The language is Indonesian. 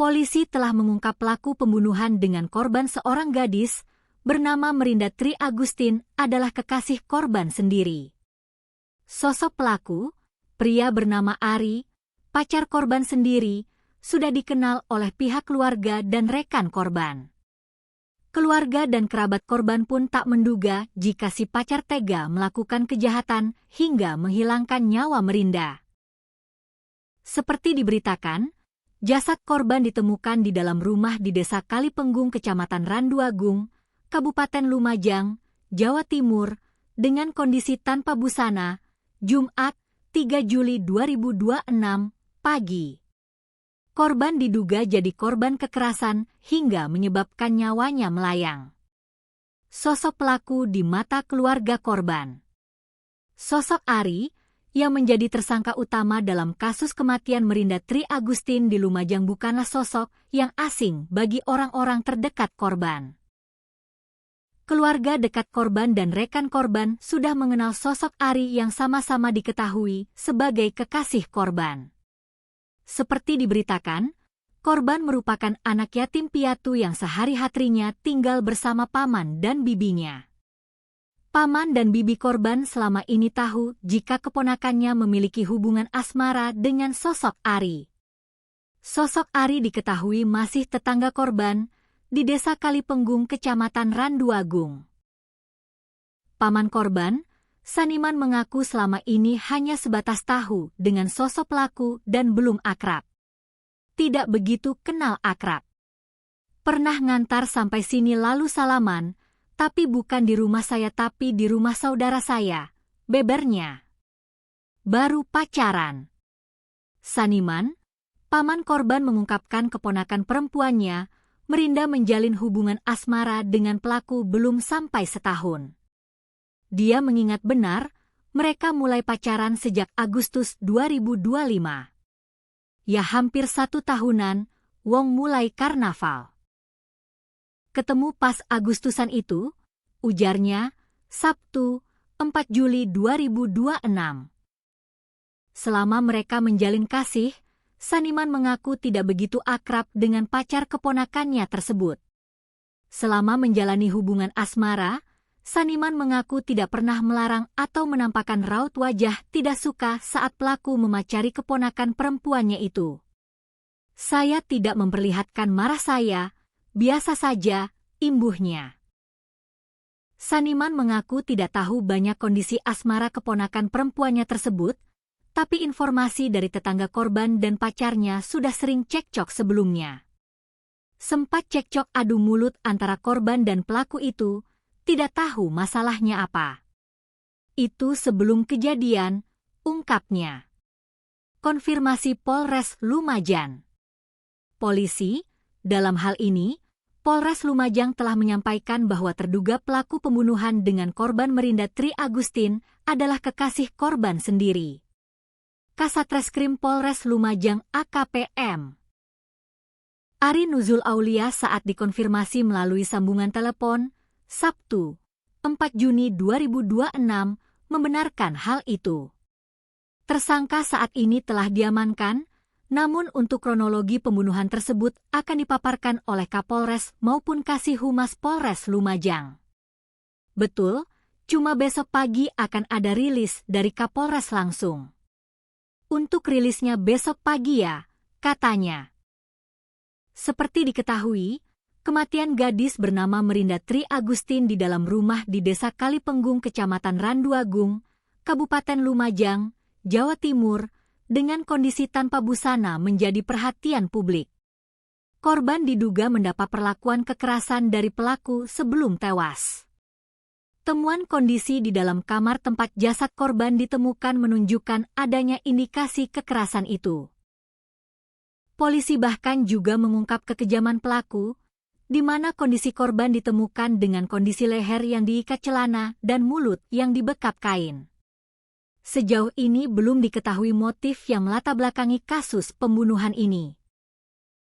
Polisi telah mengungkap pelaku pembunuhan dengan korban seorang gadis bernama Merinda Tri Agustin adalah kekasih korban sendiri. Sosok pelaku, pria bernama Ari, pacar korban sendiri, sudah dikenal oleh pihak keluarga dan rekan korban. Keluarga dan kerabat korban pun tak menduga jika si pacar tega melakukan kejahatan hingga menghilangkan nyawa Merinda. Seperti diberitakan, jasad korban ditemukan di dalam rumah di Desa Kalipenggung, Kecamatan Randuagung, Kabupaten Lumajang, Jawa Timur, dengan kondisi tanpa busana, Jumat, 3 Juli 2026, pagi. Korban diduga jadi korban kekerasan hingga menyebabkan nyawanya melayang. Sosok pelaku di mata keluarga korban. Sosok Ari, yang menjadi tersangka utama dalam kasus kematian Merinda Tri Agustin di Lumajang, bukanlah sosok yang asing bagi orang-orang terdekat korban. Keluarga dekat korban dan rekan korban sudah mengenal sosok Ari yang sama-sama diketahui sebagai kekasih korban. Seperti diberitakan, korban merupakan anak yatim piatu yang sehari-harinya tinggal bersama paman dan bibinya. Paman dan bibi korban selama ini tahu jika keponakannya memiliki hubungan asmara dengan sosok Ari. Sosok Ari diketahui masih tetangga korban di Desa Kalipenggung, Kecamatan Randuagung. Paman korban, Saniman, mengaku selama ini hanya sebatas tahu dengan sosok pelaku dan belum akrab. Tidak begitu kenal akrab. Pernah ngantar sampai sini lalu salaman, tapi bukan di rumah saya tapi di rumah saudara saya, bebernya. Baru pacaran. Saniman, paman korban, mengungkapkan keponakan perempuannya, Merinda, menjalin hubungan asmara dengan pelaku belum sampai setahun. Dia mengingat benar, mereka mulai pacaran sejak Agustus 2025. Ya hampir 1 tahunan, wong mulai karnaval. Ketemu pas Agustusan itu, ujarnya, Sabtu, 4 Juli 2026. Selama mereka menjalin kasih, Saniman mengaku tidak begitu akrab dengan pacar keponakannya tersebut. Selama menjalani hubungan asmara, Saniman mengaku tidak pernah melarang atau menampakkan raut wajah tidak suka saat pelaku memacari keponakan perempuannya itu. Saya tidak memperlihatkan marah saya, biasa saja, imbuhnya. Saniman mengaku tidak tahu banyak kondisi asmara keponakan perempuannya tersebut, tapi informasi dari tetangga korban dan pacarnya sudah sering cekcok sebelumnya. Sempat cekcok adu mulut antara korban dan pelaku itu, tidak tahu masalahnya apa. Itu sebelum kejadian, ungkapnya. Konfirmasi Polres Lumajang. Polisi, dalam hal ini, Polres Lumajang telah menyampaikan bahwa terduga pelaku pembunuhan dengan korban Merinda Tri Agustin adalah kekasih korban sendiri. Kasatreskrim Polres Lumajang AKP-M Ari Nuzul Aulia saat dikonfirmasi melalui sambungan telepon, Sabtu, 4 Juni 2026, membenarkan hal itu. Tersangka saat ini telah diamankan, namun untuk kronologi pembunuhan tersebut akan dipaparkan oleh Kapolres maupun Kasih Humas Polres Lumajang. Betul, cuma besok pagi akan ada rilis dari Kapolres langsung. Untuk rilisnya besok pagi ya, katanya. Seperti diketahui, kematian gadis bernama Merinda Tri Agustin di dalam rumah di Desa Kalipenggung, Kecamatan Randuagung, Kabupaten Lumajang, Jawa Timur, dengan kondisi tanpa busana menjadi perhatian publik. Korban diduga mendapat perlakuan kekerasan dari pelaku sebelum tewas. Temuan kondisi di dalam kamar tempat jasad korban ditemukan menunjukkan adanya indikasi kekerasan itu. Polisi bahkan juga mengungkap kekejaman pelaku, di mana kondisi korban ditemukan dengan kondisi leher yang diikat celana dan mulut yang dibekap kain. Sejauh ini belum diketahui motif yang melatar belakangi kasus pembunuhan ini.